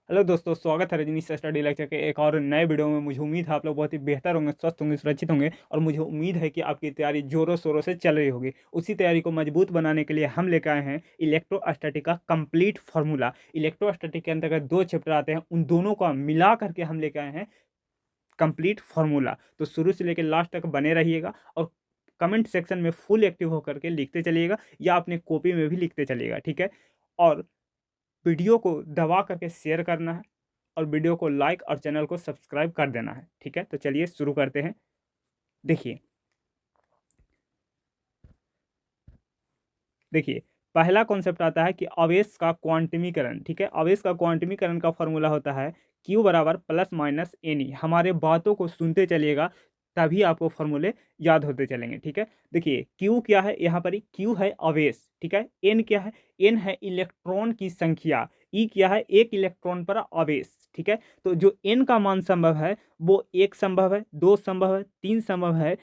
Hello दोस्तों, स्वागत है रजनीश स्टडी लेक्चर के एक और नए वीडियो में। मुझे उम्मीद है आप लोग बहुत ही बेहतर होंगे, स्वस्थ होंगे, सुरक्षित होंगे और मुझे उम्मीद है कि आपकी तैयारी जोरों शोरों से चल रही होगी। उसी तैयारी को मजबूत बनाने के लिए हम लेकर आए हैं इलेक्ट्रोस्टैटिक का कंप्लीट फार्मूला। इलेक्ट्रोस्टैटिक के अंतर्गत दो चैप्टर आते हैं, उन दोनों का मिला करके हम लेकर आए हैं कंप्लीट फार्मूला। तो शुरू से लेकर लास्ट तक बने रहिएगा और कमेंट सेक्शन में फुल एक्टिव होकर के लिखते चलिएगा या अपने कॉपी में भी लिखते चलिएगा, ठीक है। और वीडियो को दबा करके शेयर करना है और वीडियो को लाइक और चैनल को सब्सक्राइब कर देना है, ठीक है। तो चलिए शुरू करते हैं। देखिए देखिए पहला कॉन्सेप्ट आता है कि आवेश का क्वांटमीकरण, ठीक है। आवेश का क्वांटमीकरण का फॉर्मूला होता है Q बराबर प्लस माइनस एन। हमारे बातों को सुनते चलिएगा, तभी आपको फॉर्मूले याद होते चलेंगे, ठीक है। देखिए Q क्या है, यहाँ पर Q है आवेश, ठीक है। N क्या है, N है इलेक्ट्रॉन की संख्या। E क्या है, एक इलेक्ट्रॉन पर आवेश, ठीक है। तो जो N का मान संभव है वो एक संभव है, दो संभव है, तीन संभव है,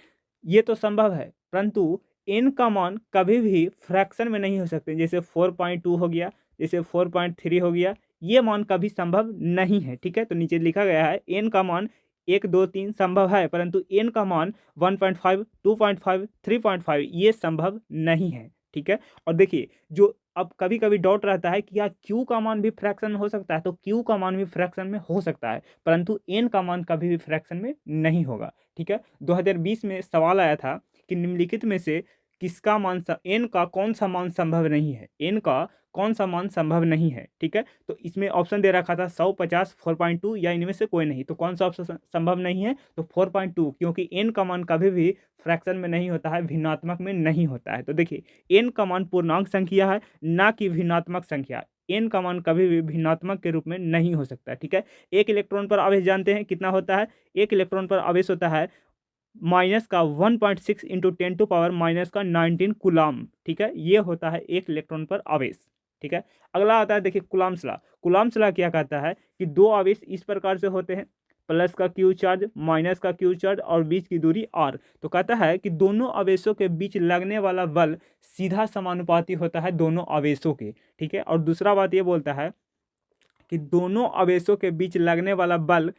ये तो संभव है, परंतु एन का मान कभी भी फ्रैक्शन में नहीं हो सकते। जैसे 4.2 हो गया, जैसे 4.3 हो गया, ये मान कभी संभव नहीं है, ठीक है। तो नीचे लिखा गया है एन का मान 1 2 3 संभव है, परंतु एन का मान 1.5 2.5 3.5 ये संभव नहीं है, ठीक है। और देखिए जो अब कभी कभी डाउट रहता है कि यार क्यू का मान भी फ्रैक्शन में हो सकता है, तो क्यू का मान भी फ्रैक्शन में हो सकता है, परंतु एन का मान कभी भी फ्रैक्शन में नहीं होगा, ठीक है। 2020 में सवाल आया था कि निम्नलिखित में से किसका मान एन का कौन सा मान संभव नहीं है, एन का कौन सा मान संभव नहीं है, ठीक है। तो इसमें ऑप्शन दे रखा था 100 50 4.2 या इनमें से कोई नहीं। तो कौन सा ऑप्शन संभव नहीं है, तो 4.2, क्योंकि एन का मान कभी भी फ्रैक्शन में नहीं होता है, भिन्नात्मक में नहीं होता है। तो देखिए एन का मान पूर्णांक संख्या है, ना कि भिन्नात्मक संख्या। एन का मान कभी भी भिन्नात्मक के रूप में नहीं हो सकता, ठीक है। एक इलेक्ट्रॉन पर आवेश जानते हैं कितना होता है, एक इलेक्ट्रॉन पर आवेश होता है माइनस का 1.6 इंटू 10⁻⁻⁹ कुलाम, ठीक है। ये होता है एक इलेक्ट्रॉन पर आवेश, ठीक है। अगला आता है, देखिए कुलाम्स लॉ। कुलाम्स लॉ क्या कहता है कि दो आवेश इस प्रकार से होते हैं, प्लस का क्यू चार्ज, माइनस का क्यू चार्ज और बीच की दूरी r। तो कहता है कि दोनों आवेशों के बीच लगने वाला बल सीधा समानुपाती होता है दोनों आवेशों के, ठीक है। और दूसरा बात ये बोलता है कि दोनों आवेशों के बीच लगने वाला बल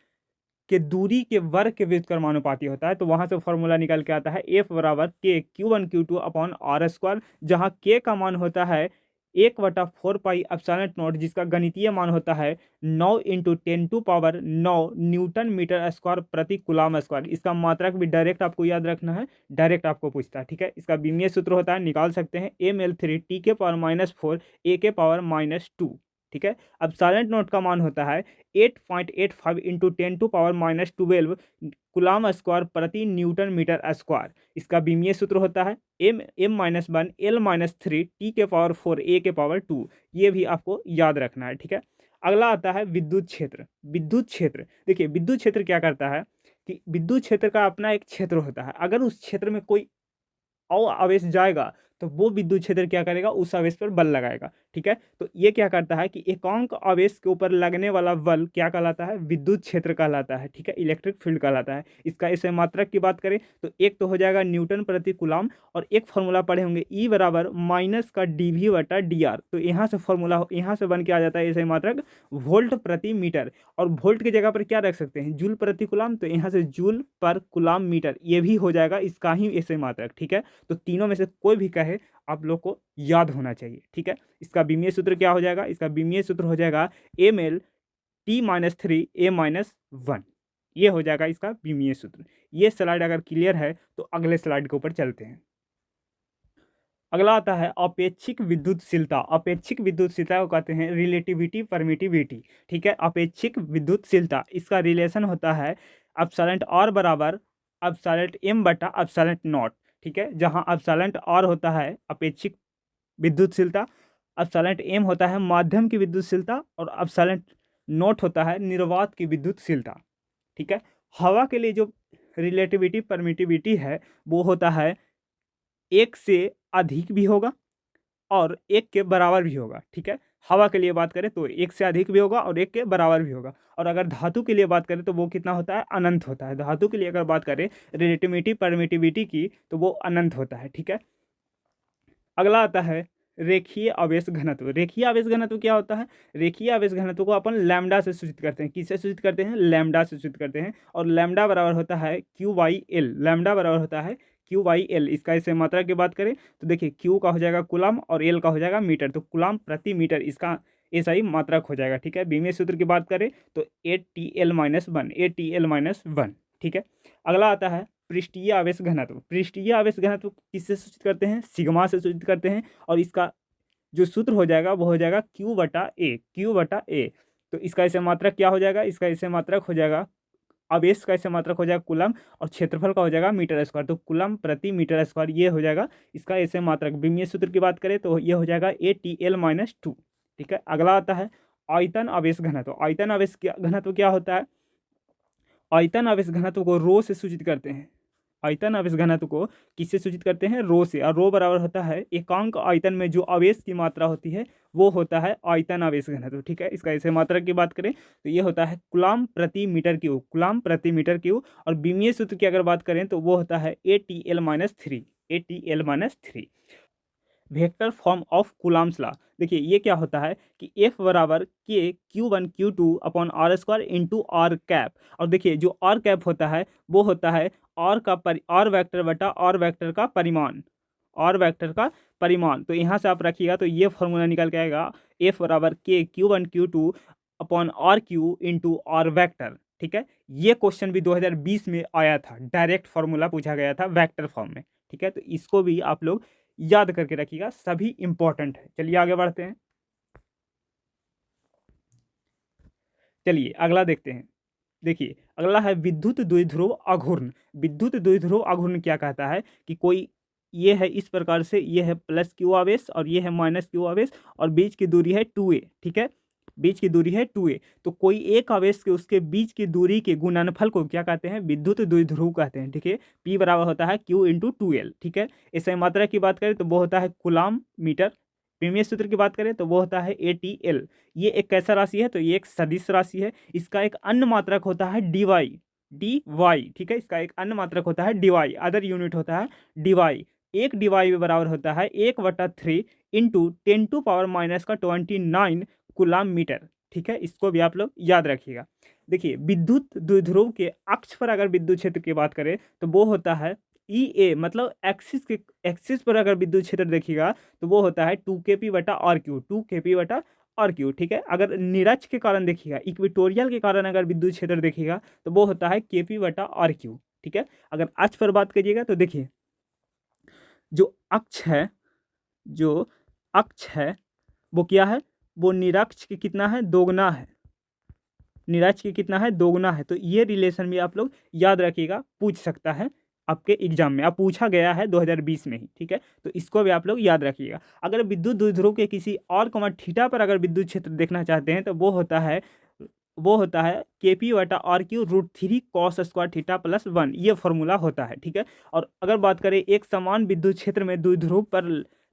के दूरी के वर्ग के व्युत्क्रमानुपाती होता है। तो वहां से फॉर्मूला निकल के आता है F बराबर के Q1 Q2 upon R square, जहाँ के का मान होता है 1/4 पाई एप्सिलॉन नॉट, जिसका गणितीय मान होता है 9 इंटू 10⁻9 न्यूटन मीटर स्क्वायर प्रति कुलाम स्क्वायर। इसका मात्रक भी डायरेक्ट आपको याद रखना है, डायरेक्ट आपको पूछता है, ठीक है। इसका बीमीय सूत्र होता है, निकाल सकते हैं, ml3 T⁻⁻4 A⁻⁻2, ठीक है। अब साइलेंट नोट का मान होता है 8.85 इंटू 10⁻12 कुलाम स्क्वायर प्रति न्यूटन मीटर स्क्वायर। इसका बीमीय सूत्र होता है m-1 L-3 T⁴ A⁴ ये भी आपको याद रखना है, ठीक है। अगला आता है विद्युत क्षेत्र। विद्युत क्षेत्र, देखिए विद्युत क्षेत्र क्या करता है कि विद्युत क्षेत्र का अपना एक क्षेत्र होता है। अगर उस क्षेत्र में कोई और आवेश जाएगा तो वो विद्युत क्षेत्र क्या करेगा, उस आवेश पर बल लगाएगा, ठीक है। तो ये क्या करता है कि एकांक आवेश के ऊपर लगने वाला बल क्या कहलाता है, विद्युत क्षेत्र कहलाता है, ठीक है, इलेक्ट्रिक फील्ड कहलाता है। इसका ऐसे मात्रक की बात करें तो एक तो हो जाएगा न्यूटन प्रति कुलाम, और एक फॉर्मूला पढ़े होंगे ई बराबर माइनस का डीवी बटा डी आर। तो यहाँ से फॉर्मूला यहाँ से बन के आ जाता है ऐसे मात्रक वोल्ट प्रति मीटर, और वोल्ट की जगह पर क्या रख सकते हैं, जूल प्रति कुलाम। तो यहाँ से जूल पर कुलाम मीटर ये भी हो जाएगा इसका ही ऐसे मात्रक, ठीक है। तो तीनों में से कोई भी कहे आप लोग को याद होना चाहिए, ठीक है। इसका बीमीय सूत्र क्या हो जाएगा, इसका बीमीय सूत्र हो जाएगा ml T-3 A-1। ये हो जाएगा इसका बीमीय सूत्र। ये स्लाइड अगर क्लियर है तो अगले स्लाइड के ऊपर चलते हैं। अगला आता है अपेक्षिक विद्युतशीलता। अपेक्षिक विद्युतशीलता को कहते हैं रिलेटिविटी परमिटिविटी, ठीक है। अपेक्षिक विद्युतशीलता, इसका रिलेशन होता है एप्सिलॉन आर बराबर एप्सिलॉन एम बटा एप्सिलॉन नॉट, ठीक है। जहां एप्सिलॉन आर होता है अपेक्षिक विद्युतशीलता, एप्सिलॉन एम होता है माध्यम की विद्युतशीलता, और एप्सिलॉन नॉट होता है निर्वात की विद्युतशीलता, ठीक है। हवा के लिए जो रिलेटिविटी परमिटिविटी है वो होता है एक से अधिक भी होगा और एक के बराबर भी होगा, ठीक है। हवा के लिए बात करें तो एक से अधिक भी होगा और एक के बराबर भी होगा। और अगर धातु के लिए बात करें तो वो कितना होता है, अनंत होता है। धातु के लिए अगर बात करें रिलेटिविटी परमिटिविटी की तो वो अनंत होता है, ठीक है। अगला आता है रेखीय आवेश घनत्व। रेखीय आवेश घनत्व क्या होता है? रेखीय आवेश घनत्व को अपन लैम्डा से सूचित करते हैं। किससे सूचित करते हैं? लैम्डा से सूचित करते हैं। और लैम्डा बराबर होता है क्यू बाई एल। लैम्डा बराबर होता है क्यू बाई एल। इसका इससे मात्रा की बात करें तो देखिए क्यू का हो जाएगा कूलम और एल का हो जाएगा मीटर, तो कूलम प्रति मीटर इसका ऐसा ही मात्रक हो जाएगा। ठीक है, बीमीय सूत्र की बात करें तो ATL-1, ATL-1। ठीक है, अगला आता है पृष्ठीय आवेश घनत्व। पृष्ठीय आवेश घनत्व किससे सूचित करते हैं? सिग्मा से सूचित करते हैं। और इसका जो सूत्र हो जाएगा वो हो जाएगा Q बटा ए, Q बटा ए। तो इसका ऐसे मात्रक क्या हो जाएगा? इसका ऐसे मात्रक हो जाएगा, आवेश का ऐसे मात्रक हो जाएगा कूलम और क्षेत्रफल का हो जाएगा मीटर स्क्वायर, तो कूलम प्रति मीटर स्क्वायर ये हो जाएगा इसका ऐसे मात्रक। विमीय सूत्र की बात करें तो ये हो जाएगा ATL-2। ठीक है, अगला आता है आयतन आवेश घनत्व। आयतन आवेश घनत्व क्या होता है? आयतन आवेश घनत्व को रो से सूचित करते हैं। आयतन आवेश घनत्व को किससे सूचित करते हैं? रो से। और रो बराबर होता है एकांक आयतन में जो आवेश की मात्रा होती है वो होता है आयतन आवेश घनत्व। ठीक है, इसका ऐसे मात्रा की बात करें तो ये होता है कूलम प्रति मीटर क्यूब, कूलम प्रति मीटर क्यूब। और विमीय सूत्र की अगर बात करें तो वो होता है ATL-3, ATL-3। Vector form of Coulomb's law. देखिए ये क्या होता है कि F बराबर K Q1 Q2 upon R square into R cap. और देखिए जो आर कैप होता है वो होता है आर वेक्टर बटा आर वेक्टर का परिमाण, आर वेक्टर का परिमाण। तो यहाँ से आप रखिएगा तो ये फॉर्मूला निकल के आएगा F बराबर K Q1 Q2 upon R Q into R vector. ठीक है, ये क्वेश्चन भी 2020 में आया था, डायरेक्ट फॉर्मूला पूछा गया था वेक्टर फॉर्म में। ठीक है, तो इसको भी आप लोग याद करके रखिएगा, सभी इंपॉर्टेंट है। चलिए आगे बढ़ते हैं। चलिए अगला देखते हैं। देखिए अगला है विद्युत द्विध्रुव आघूर्ण। विद्युत द्विध्रुव आघूर्ण क्या कहता है कि कोई ये है इस प्रकार से, ये है प्लस क्यू आवेश और ये है माइनस क्यू आवेश और बीच की दूरी है 2a। ठीक है, बीच की दूरी है 2a। तो कोई एक आवेश के उसके बीच की दूरी के गुणनफल को क्या कहते हैं? विद्युत द्विध्रुव कहते हैं। ठीक है, P बराबर होता है Q इंटू 2L। ठीक है, ऐसे मात्रा की बात करें तो वो होता है कूलम मीटर। विमीय सूत्र की बात करें तो वो होता है ATL। ये एक कैसा राशि है? तो ये एक सदिश राशि है। इसका एक अन्य मात्रक होता है dy, dy। ठीक है, इसका एक अन्य मात्रक होता है dy, अदर यूनिट होता है dy। एक dy बराबर होता है 1/3 इंटू 10⁻⁻29 कूलम मीटर। ठीक है, इसको भी आप लोग याद रखिएगा। देखिए विद्युत द्विध्रुव के अक्ष पर अगर विद्युत क्षेत्र की बात करें तो वो होता है EA, मतलब एक्सिस पर अगर विद्युत क्षेत्र देखिएगा तो वो होता है 2kp बटा आर क्यू, 2kp बटा आर क्यू। ठीक है, अगर निरक्ष के कारण देखिएगा, इक्वेटोरियल के कारण अगर विद्युत क्षेत्र देखिएगा तो वो होता है kp बटा आर क्यू। ठीक है, अगर अक्ष पर बात करिएगा तो देखिए जो अक्ष है, जो अक्ष है वो क्या है? वो निरक्ष के कितना है? दोगुना है। निरक्ष के कितना है? दोगुना है। तो ये रिलेशन भी आप लोग याद रखिएगा, पूछ सकता है आपके एग्जाम में, अब पूछा गया है 2020 में ही। ठीक है, तो इसको भी आप लोग याद रखिएगा। अगर विद्युत द्विध्रुव के किसी और कोण थीटा पर अगर विद्युत क्षेत्र देखना चाहते हैं तो वो होता है KP बटा R Q √3 cos square theta plus 1, ये फॉर्मूला होता है। ठीक है, और अगर बात करें एक समान विद्युत क्षेत्र में द्विध्रुव पर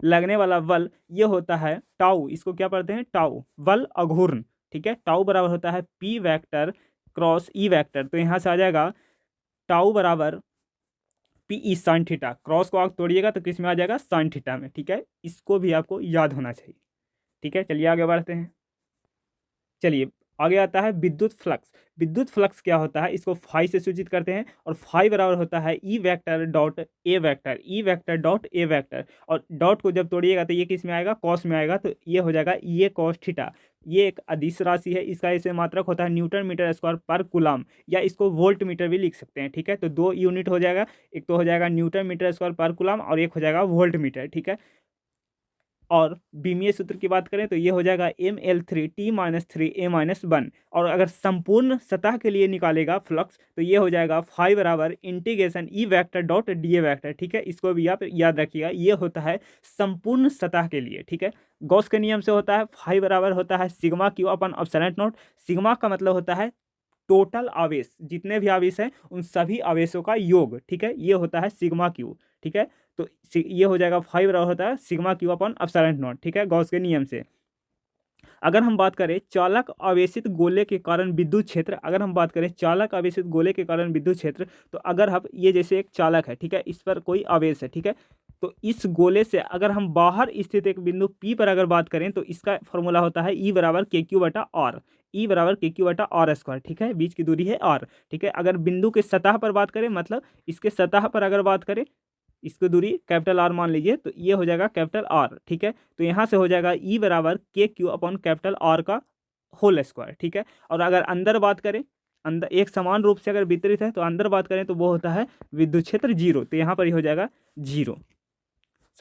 लगने वाला बल, ये होता है टाउ। इसको क्या पढ़ते हैं? टाउ, बल आघूर्ण। ठीक है, टाउ बराबर होता है P vector cross E vector. तो यहाँ से आ जाएगा टाउ बराबर PE साइन थीटा, क्रॉस को आप तोड़िएगा तो किस में आ जाएगा? साइन थीटा में। ठीक है, इसको भी आपको याद होना चाहिए। ठीक है, चलिए आगे बढ़ते हैं। चलिए आगे आता है विद्युत फ्लक्स। विद्युत फ्लक्स क्या होता है? इसको फाई से सूचित करते हैं और फाई बराबर होता है E vector dot A vector, E vector dot A vector. और डॉट को जब तोड़िएगा तो ये किस में आएगा? कॉस में आएगा, तो ये हो जाएगा ये कॉस थीटा। ये एक अदिश राशि है, इसका ऐसे मात्रक होता है न्यूटन मीटर स्क्वायर पर कूलम, या इसको वोल्ट मीटर भी लिख सकते हैं। ठीक है, तो दो यूनिट हो जाएगा, एक तो हो जाएगा न्यूटन मीटर स्क्वायर पर कूलम और एक हो जाएगा वोल्ट मीटर। ठीक है, और विमीय सूत्र की बात करें तो ये हो जाएगा ml3t-3a-1। और अगर संपूर्ण सतह के लिए निकालेगा फ्लक्स तो ये हो जाएगा फाई बराबर integration E vector dot DA vector. ठीक है, इसको भी आप याद रखिएगा, ये होता है संपूर्ण सतह के लिए। ठीक है, गॉस के नियम से होता है फाई बराबर होता है sigma Q upon epsilon not. Sigma का मतलब होता है टोटल आवेश, जितने भी आवेश हैं उन सभी आवेशों का योग। ठीक है, ये होता है सिग्मा क्यू। ठीक है, तो ये हो जाएगा फाई बराबर होता है sigma Q upon epsilon not. ठीक है, गॉस के नियम से। अगर हम बात करें चालक आवेशित गोले के कारण विद्युत क्षेत्र, अगर हम बात करें चालक आवेशित गोले के कारण विद्युत क्षेत्र, तो अगर हम ये जैसे एक चालक है, ठीक है, इस पर कोई आवेश है, ठीक है, तो इस गोले से अगर हम बाहर स्थित एक बिंदु P पर अगर बात करें तो इसका फॉर्मूला होता है E बराबर KQ/R, E बराबर KQ/R स्क्वायर, ठीक है, बीच की दूरी है R, ठीक है। अगर बिंदु के सतह पर बात करें, मतलब इसके सतह पर अगर बात करें, इसकी दूरी कैपिटल R मान लीजिए, तो ये हो जाएगा कैपिटल R, ठीक है। तो यहाँ से हो जाएगा E बराबर KQ/कैपिटल R का होल स्क्वायर, ठीक है। और अगर अंदर बात करें, अंदर एक समान रूप से अगर वितरित है तो अंदर बात करें तो वो होता है विद्युत क्षेत्र 0, तो यहाँ पर ही हो जाएगा 0।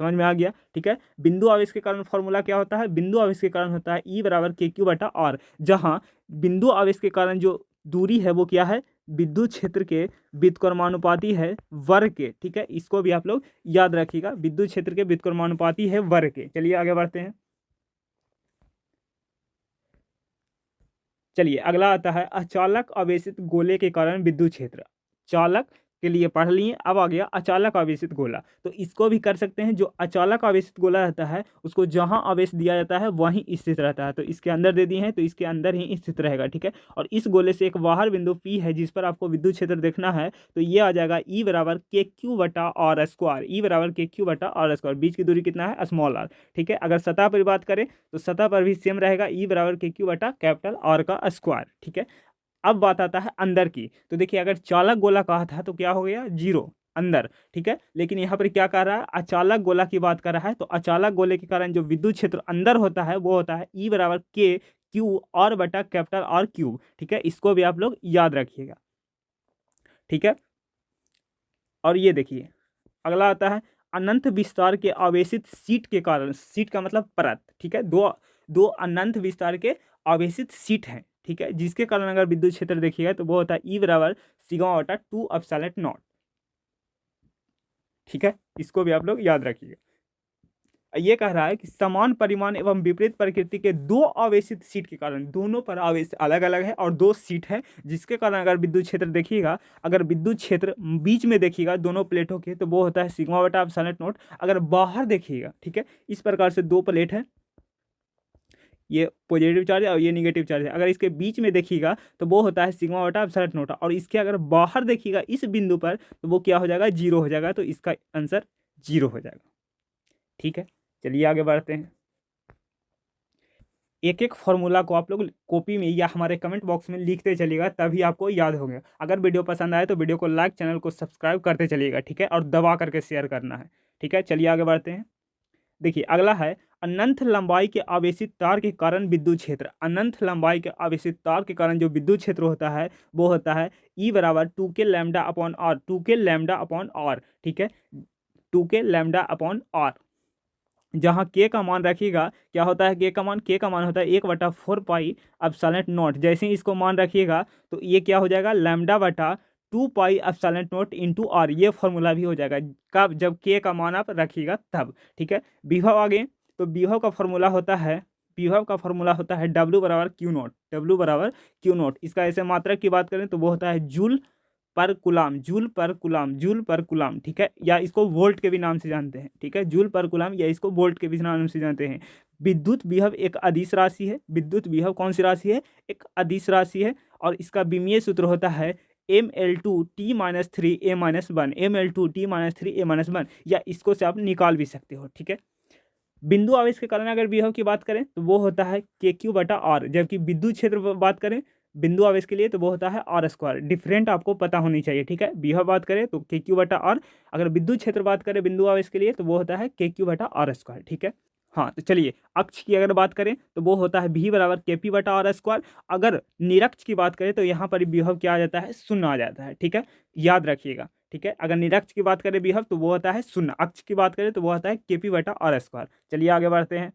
समझ में आ गया, ठीक है। बिंदु आवेश के कारण फॉर्मूला क्या होता है, बिंदु आवेश के कारण होता है E बराबर KQ/R, जहां बिंदु आवेश के कारण जो दूरी है वो क्या है, विद्युत क्षेत्र के व्युत्क्रमानुपाती है वर्ग के, ठीक है। इसको भी आप लोग याद रखिएगा, विद्युत क्षेत्र के व्युत्क्रमानुपाती है वर्ग के। चलिए आगे बढ़ते हैं। चलिए अगला आता है अचालक आवेशित गोले के कारण विद्युत क्षेत्र। चालक के लिए पढ़ लिए, अब आ गया अचालक आवेशित गोला। तो इसको भी कर सकते हैं, जो अचालक आवेशित गोला रहता है उसको जहां आवेश दिया जाता है वहीं स्थित रहता है, तो इसके अंदर दे दिए हैं तो इसके अंदर ही स्थित रहेगा, ठीक है। और इस गोले से एक बाहर बिंदु P है जिस पर आपको विद्युत क्षेत्र देखना है, तो ये आ जाएगा E बराबर KQ/R स्क्वायर, E बराबर KQ/R स्क्वायर, बीच की दूरी कितना है, स्मॉल r, ठीक है। अगर सतह पर बात करें तो सतह पर भी सेम रहेगा, E बराबर KQ/कैपिटल R का स्क्वायर, ठीक है। अब बात आता है अंदर की, तो देखिए अगर चालक गोला कहा था तो क्या हो गया 0 अंदर, ठीक है। लेकिन यहाँ पर क्या कर रहा है, अचालक गोला की बात कर रहा है, तो अचालक गोले के कारण जो विद्युत क्षेत्र अंदर होता है वो होता है E बराबर KQ/R/कैपिटल R क्यूब, ठीक है। इसको भी आप लोग याद रखिएगा, ठीक है। और ये देखिए अगला आता है अनंत विस्तार के आवेशित सीट के कारण, सीट का मतलब परत, ठीक है, दो दो अनंत विस्तार के आवेशित सीट हैं, ठीक है, जिसके कारण अगर विद्युत क्षेत्र देखिएगा तो वो होता है E बराबर σ/2ε0, ठीक है। इसको भी आप लोग याद रखिएगा। ये कह रहा है कि समान परिमाण एवं विपरीत प्रकृति के दो आवेशित सीट के कारण, दोनों पर आवेश अलग अलग है और दो सीट है, जिसके कारण अगर विद्युत क्षेत्र देखिएगा, अगर विद्युत क्षेत्र बीच में देखिएगा दोनों प्लेटों के, तो वो होता है σ/ε0। अगर बाहर देखिएगा, ठीक है, इस प्रकार से दो प्लेट है, ये पॉजिटिव चार्ज है और ये निगेटिव चार्ज है, अगर इसके बीच में देखिएगा तो वो होता है σ/ε0, और इसके अगर बाहर देखिएगा इस बिंदु पर तो वो क्या हो जाएगा, 0 हो जाएगा, तो इसका आंसर 0 हो जाएगा, ठीक है। चलिए आगे बढ़ते हैं। एक एक फॉर्मूला को आप लोग कॉपी में या हमारे कमेंट बॉक्स में लिखते चलिएगा, तभी आपको याद होगा। अगर वीडियो पसंद आए तो वीडियो को लाइक, चैनल को सब्सक्राइब करते चलिएगा, ठीक है, और दबा करके शेयर करना है, ठीक है। चलिए आगे बढ़ते हैं। देखिए अगला है अनंत लंबाई के आवेशित तार के कारण विद्युत क्षेत्र। अनंत लंबाई के आवेशित तार के कारण जो विद्युत क्षेत्र होता है वो होता है E बराबर 2K λ/R, 2K λ/R, ठीक है, 2K λ/R, जहाँ K का मान रखिएगा, क्या होता है K का मान होता है 1/4πε0। जैसे ही इसको मान रखिएगा तो ये क्या हो जाएगा, λ/2πε0 इंटू R, ये फॉर्मूला भी हो जाएगा कब, जब K का मान आप रखिएगा तब, ठीक है। विभव आगे, तो विभव का फॉर्मूला होता है, विभव का फॉर्मूला होता है W बराबर Q0, W बराबर Q0। इसका ऐसे मात्रक की बात करें तो वो होता है जूल पर कुलाम, जूल पर कुलाम, जूल पर कुलाम, ठीक है, या इसको वोल्ट के भी नाम से जानते हैं, ठीक है, जूल पर कुलाम, या इसको वोल्ट के भी नाम से जानते हैं। विद्युत विभव एक अदिश राशि है, विद्युत विभव कौन सी राशि है, एक अदिश राशि है, और इसका विमीय सूत्र होता है mL2T-3A-1, mL2T-3A-1, या इसको से आप निकाल भी सकते हो, ठीक है। बिंदु आवेश के कारण अगर विभव की बात करें तो वो होता है KQ/R, जबकि विद्युत क्षेत्र पर बात करें बिंदु आवेश के लिए तो वो होता है R स्क्वायर। डिफरेंट आपको पता होनी चाहिए, ठीक है। विभव बात करें तो KQ/R, अगर विद्युत क्षेत्र बात करें बिंदु आवेश के लिए तो वो होता है KQ/R स्क्वायर, ठीक है। हाँ, तो चलिए अक्ष की अगर बात करें तो वो होता है V बराबर KP/R स्क्वायर। अगर निरक्ष की बात करें तो यहाँ पर विभव क्या आ जाता है, 0 आ जाता है, ठीक है, याद रखिएगा, ठीक है। अगर निरक्ष की बात करें विभव तो वो होता है 0, अक्ष की बात करें तो वो होता है KP/R स्क्वायर। चलिए आगे बढ़ते हैं।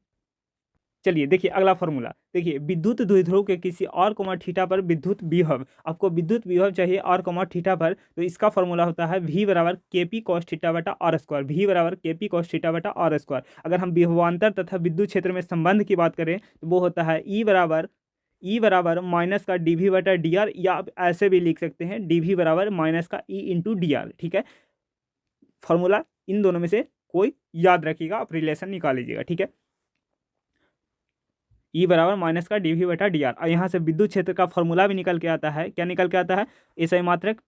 चलिए देखिए अगला फॉर्मूला, देखिए विद्युत द्विध्रुव के किसी और कोमा थीटा पर विद्युत विभव, आपको विद्युत विभव चाहिए और कोमा थीटा पर, तो इसका फॉर्मूला होता है V बराबर KP cos θ/R square, V बराबर KP cos θ/R स्क्वायर। अगर हम विभवांतर तथा विद्युत क्षेत्र में संबंध की बात करें तो वो होता है E बराबर माइनस का dV/dr, या आप ऐसे भी लिख सकते हैं dV बराबर माइनस का E इंटू dr, ठीक है। फॉर्मूला इन दोनों में से कोई याद रखिएगा, आप रिलेशन निकाल लीजिएगा, ठीक है। ई बराबर माइनस का डी वी बटा डी आर। और यहाँ से विद्युत क्षेत्र का फॉर्मूला भी निकल के आता है, क्या निकल के आता है, एसआई मात्रक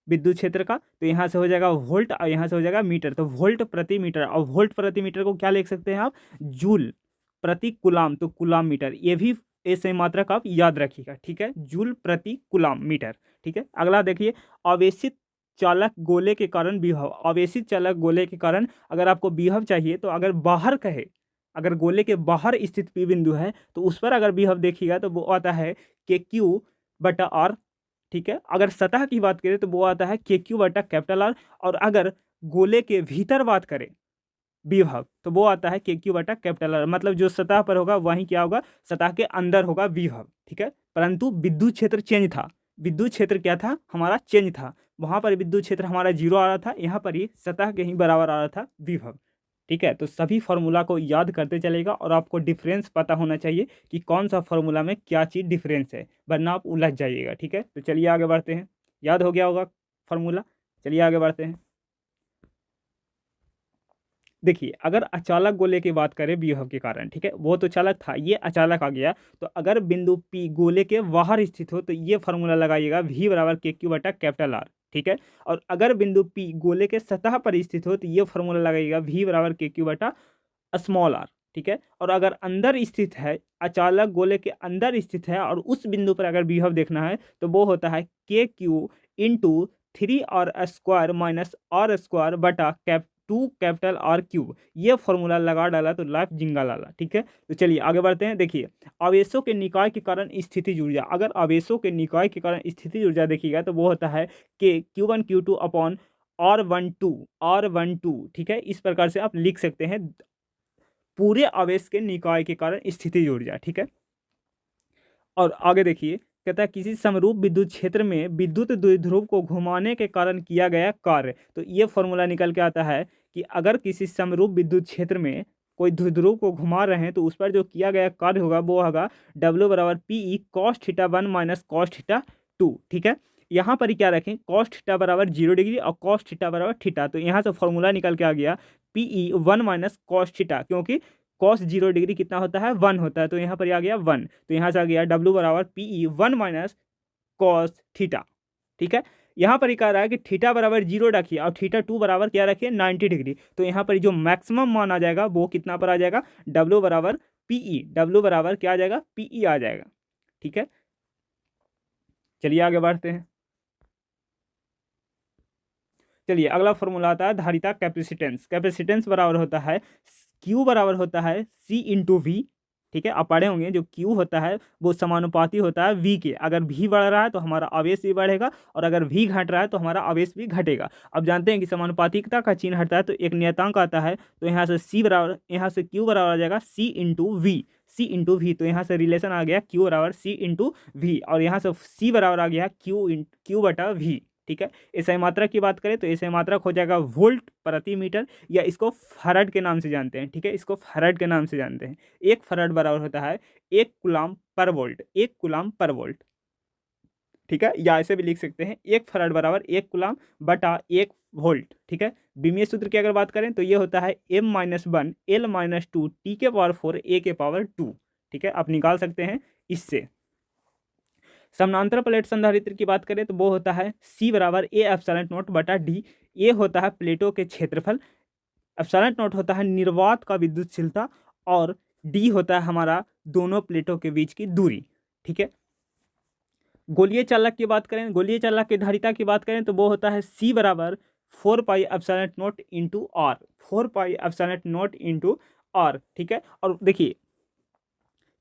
विद्युत क्षेत्र का। तो यहाँ से हो जाएगा वोल्ट और यहाँ से हो जाएगा मीटर, तो वोल्ट प्रति मीटर। और वोल्ट प्रति मीटर को क्या लिख सकते हैं आप, जूल प्रति कुलाम, तो कुलाम मीटर। ये भी ऐसे मात्रक आप याद रखिएगा, ठीक है, जूल प्रति कुलाम मीटर, ठीक है। अगला देखिए, आवेशित चालक गोले के कारण विभव। आवेशित चालक गोले के कारण अगर आपको विभव चाहिए तो अगर बाहर कहे, अगर गोले के बाहर स्थित पी बिंदु है तो उस पर अगर विभव देखिएगा तो वो आता है के क्यू बटा आर, ठीक है। अगर सतह की बात करें तो वो आता है के क्यू बटा कैपिटल आर। और अगर गोले के भीतर बात करें विभव तो वो आता है के क्यू बटा कैपिटल आर। मतलब जो सतह पर होगा वहीं क्या होगा, सतह के अंदर होगा विभव, ठीक है। परंतु विद्युत क्षेत्र चेंज था, विद्युत क्षेत्र क्या था हमारा, चेंज था। वहां पर विद्युत क्षेत्र हमारा 0 आ रहा था, यहाँ पर ही सतह के ही बराबर आ रहा था विभव, ठीक है। तो सभी फार्मूला को याद करते चलेगा और आपको डिफरेंस पता होना चाहिए कि कौन सा फार्मूला में क्या चीज़ डिफरेंस है, वरना आप उलझ जाइएगा, ठीक है। तो चलिए आगे बढ़ते हैं, याद हो गया होगा फार्मूला, चलिए आगे बढ़ते हैं। देखिए, अगर अचालक गोले की बात करें विभव के कारण, ठीक है, वो तो चालक था, ये अचालक आ गया। तो अगर बिंदु P गोले के बाहर स्थित हो तो ये फार्मूला लगाइएगा, V बराबर के क्यू बटा कैपिटल आर, ठीक है। और अगर बिंदु P गोले के सतह पर स्थित हो तो ये फार्मूला लगाइएगा, V बराबर के क्यू बटा स्मॉल आर, ठीक है। और अगर अंदर स्थित है, अचालक गोले के अंदर स्थित है और उस बिंदु पर अगर विभव देखना है तो वो होता है के Q into 3r² minus r² बटा 2 कैपिटल आर क्यूब। ये फॉर्मूला लगा डाला तो लाइफ जिंगा लाला, ठीक है। तो चलिए आगे बढ़ते हैं। देखिए, आवेशों के निकाय के कारण स्थितिज ऊर्जा। अगर आवेशों के निकाय के कारण स्थितिज ऊर्जा देखिएगा तो वो होता है कि Q1 Q2 अपॉन R12, ठीक है। इस प्रकार से आप लिख सकते हैं पूरे आवेश के निकाय के कारण स्थितिज ऊर्जा, ठीक है। और आगे देखिए, कहता है किसी समरूप विद्युत क्षेत्र में विद्युत द्विध्रुव को घुमाने के कारण किया गया कार्य। तो ये फॉर्मूला निकल के आता है कि अगर किसी समरूप विद्युत क्षेत्र में कोई द्विध्रुव को घुमा रहे हैं तो उस पर जो किया गया कार्य होगा वो होगा W बराबर PE cos θ1 माइनस cos θ2, ठीक है। यहाँ पर ही क्या रखें, cos θ बराबर 0 डिग्री और cos θ बराबर थीटा। तो यहाँ से फॉर्मूला निकल के आ गया PE 1 माइनस cos θ, क्योंकि cos 0 डिग्री कितना होता है, 1 होता है। तो यहाँ पर आ गया 1, तो यहाँ से आ गया W बराबर PE 1 माइनस cos θ, ठीक है। यहाँ पर कह रहा है कि थीटा बराबर 0 रखिए और θ2 बराबर क्या रखिए 90 डिग्री। तो यहाँ पर जो मैक्सिमम मान आ जाएगा वो कितना पर आ जाएगा, W बराबर PE, W बराबर क्या आ जाएगा, PE आ जाएगा, ठीक है। चलिए आगे बढ़ते हैं। चलिए अगला फॉर्मूला आता है धारिता कैपेसिटेंस। कैपेसिटेंस बराबर होता है Q बराबर होता है C इंटू V, ठीक है। आप पढ़े होंगे जो Q होता है वो समानुपाती होता है V के। अगर V बढ़ रहा है तो हमारा आवेश भी बढ़ेगा और अगर V घट रहा है तो हमारा आवेश भी घटेगा। अब जानते हैं कि समानुपातिकता का चिन्ह हटता है तो एक नियतांक आता है, तो यहाँ से C बराबर, यहाँ से Q बराबर आ जाएगा C into V, C into V। तो यहाँ से रिलेशन आ गया Q बराबर C इंटू V और यहाँ से C बराबर आ गया Q बटा V, ठीक है। एसआई मात्रक की बात करें तो एसआई मात्रक हो जाएगा वोल्ट प्रति मीटर, या इसको फैराड के नाम से जानते हैं, ठीक है, इसको फैराड के नाम से जानते हैं। 1 फैराड बराबर होता है 1 कूलाम पर वोल्ट, 1 कूलाम पर वोल्ट, ठीक है। या ऐसे भी लिख सकते हैं 1 फैराड बराबर 1 कूलाम बटा 1 वोल्ट, ठीक है। बीमीय सूत्र की अगर बात करें तो ये होता है m-1 L-2 T के पावर 4 A के पावर 2, ठीक है। आप निकाल सकते हैं इससे। समानांतर प्लेट संधारित्र की बात करें तो वो होता है C बराबर A एप्सिलॉन नॉट बटा D। ये होता है प्लेटों के क्षेत्रफल, एप्सिलॉन नॉट होता है निर्वात का विद्युतशीलता और D होता है हमारा दोनों प्लेटों के बीच की दूरी, ठीक है। गोलीय चालक की बात करें, गोलीय चालक की धारिता की बात करें तो वो होता है C बराबर 4 pi epsilon not into R, 4 pi epsilon not into R, ठीक है। और देखिए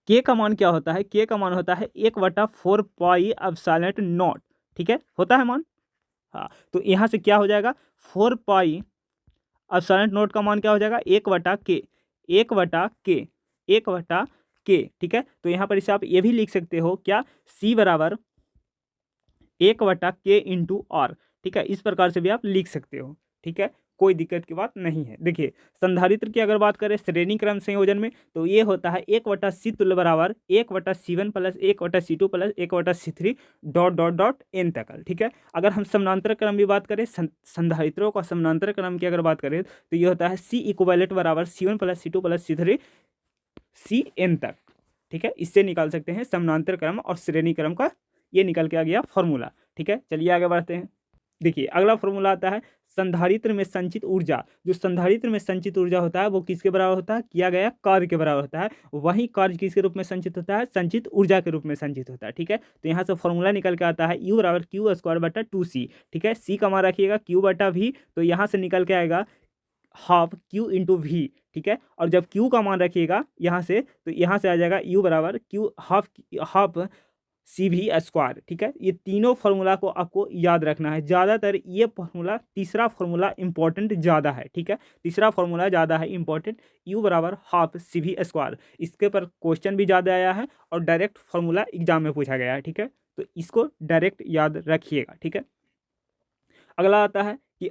के का मान क्या होता है, के का मान होता है 1/4 पाई एप्सिलॉन नॉट, ठीक है, होता है मान। हाँ, तो यहाँ से क्या हो जाएगा 4 पाई एप्सिलॉन नॉट का मान क्या हो जाएगा 1/k, 1/k, ठीक है। तो यहाँ पर इसे आप ये भी लिख सकते हो क्या, C बराबर 1/k इंटू R, ठीक है। इस प्रकार से भी आप लिख सकते हो, ठीक है, कोई दिक्कत की बात नहीं है। देखिए संधारित्र की अगर बात करें श्रेणी क्रम संयोजन में तो ये होता है 1/C तुल्य बराबर 1/C1 plus 1/C2 plus 1/C3 dot dot dot n तक, ठीक है। अगर हम समानांतर क्रम की बात करें, संधारित्रों का समानांतर क्रम की अगर बात करें तो ये होता है C इक्विवेलेंट बराबर C1 plus C2 plus C3 CN तक, ठीक है, इससे निकाल सकते हैं समानांतर क्रम और श्रेणी क्रम का, ये निकल के आ गया फॉर्मूला। ठीक है, चलिए आगे बढ़ते हैं। देखिए अगला फॉर्मूला आता है संधारित्र में संचित ऊर्जा। जो संधारित्र में संचित ऊर्जा होता है वो किसके बराबर होता है, किया गया कार्य के बराबर होता है। वही कार्य किसके रूप में संचित होता है, संचित ऊर्जा के रूप में संचित होता है। ठीक है, तो यहाँ से फॉर्मूला निकल के आता है U बराबर क्यू स्क्वायर बटा 2C। ठीक है, C का मान रखिएगा Q बटा V, तो यहाँ से निकल के आएगा हाफ Q इंटू V। ठीक है, और जब Q का मान रखिएगा यहाँ से, तो यहाँ से आ जाएगा U बराबर Q हाफ CV स्क्वायर। ठीक है, ये तीनों फार्मूला को आपको याद रखना है। ज़्यादातर ये फार्मूला, तीसरा फार्मूला इंपॉर्टेंट ज़्यादा है। ठीक है, तीसरा फार्मूला ज़्यादा है इंपॉर्टेंट, U बराबर हाफ CV स्क्वायर। इसके पर क्वेश्चन भी ज़्यादा आया है और डायरेक्ट फार्मूला एग्जाम में पूछा गया है। ठीक है, तो इसको डायरेक्ट याद रखिएगा। ठीक है, अगला आता है कि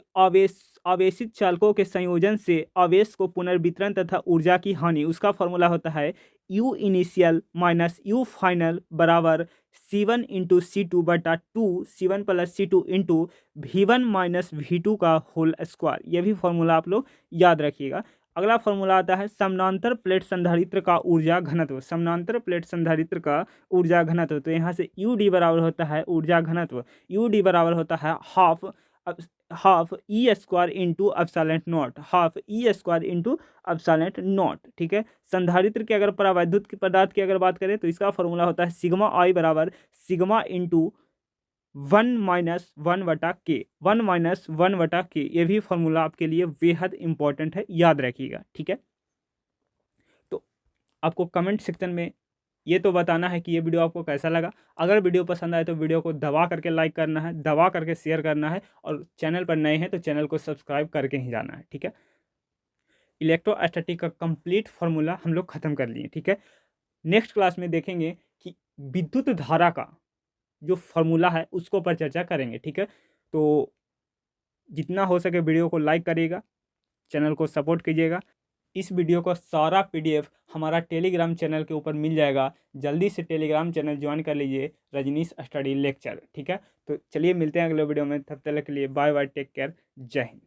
आवेशित चालकों के संयोजन से आवेश को पुनर्वितरण तथा ऊर्जा की हानि, उसका फॉर्मूला होता है U initial minus U final बराबर C1 इंटू C2 बटा 2 C1 plus C2 into V1 minus V2 का होल स्क्वायर। ये भी फॉर्मूला आप लोग याद रखिएगा। अगला फॉर्मूला आता है समानांतर प्लेट संधारित्र का ऊर्जा घनत्व। समानांतर प्लेट संधारित्र का ऊर्जा घनत्व, तो यहाँ से UD बराबर होता है ऊर्जा घनत्व, UD बराबर होता है half E square into epsilon not, half E square into epsilon not. ठीक है, संधारित्र की अगर परावैद्युत की पदार्थ की अगर बात करें तो इसका फॉर्मूला होता है सिग्मा आई बराबर सिग्मा इंटू 1 माइनस 1 बटा के, 1 माइनस 1 बटा के। ये भी फॉर्मूला आपके लिए बेहद इंपॉर्टेंट है, याद रखिएगा। ठीक है, तो आपको कमेंट सेक्शन में ये तो बताना है कि ये वीडियो आपको कैसा लगा। अगर वीडियो पसंद आए तो वीडियो को दबा करके लाइक करना है, दबा करके शेयर करना है, और चैनल पर नए हैं तो चैनल को सब्सक्राइब करके ही जाना है। ठीक है, इलेक्ट्रोस्टैटिक का कंप्लीट फार्मूला हम लोग खत्म कर लिए। ठीक है, नेक्स्ट क्लास में देखेंगे कि विद्युत धारा का जो फार्मूला है उसको पर चर्चा करेंगे। ठीक है, तो जितना हो सके वीडियो को लाइक करिएगा, चैनल को सपोर्ट कीजिएगा। इस वीडियो का सारा PDF हमारा टेलीग्राम चैनल के ऊपर मिल जाएगा। जल्दी से टेलीग्राम चैनल ज्वाइन कर लीजिए, रजनीश स्टडी लेक्चर। ठीक है, तो चलिए मिलते हैं अगले वीडियो में, तब तक के लिए बाय बाय, टेक केयर, जय हिंद।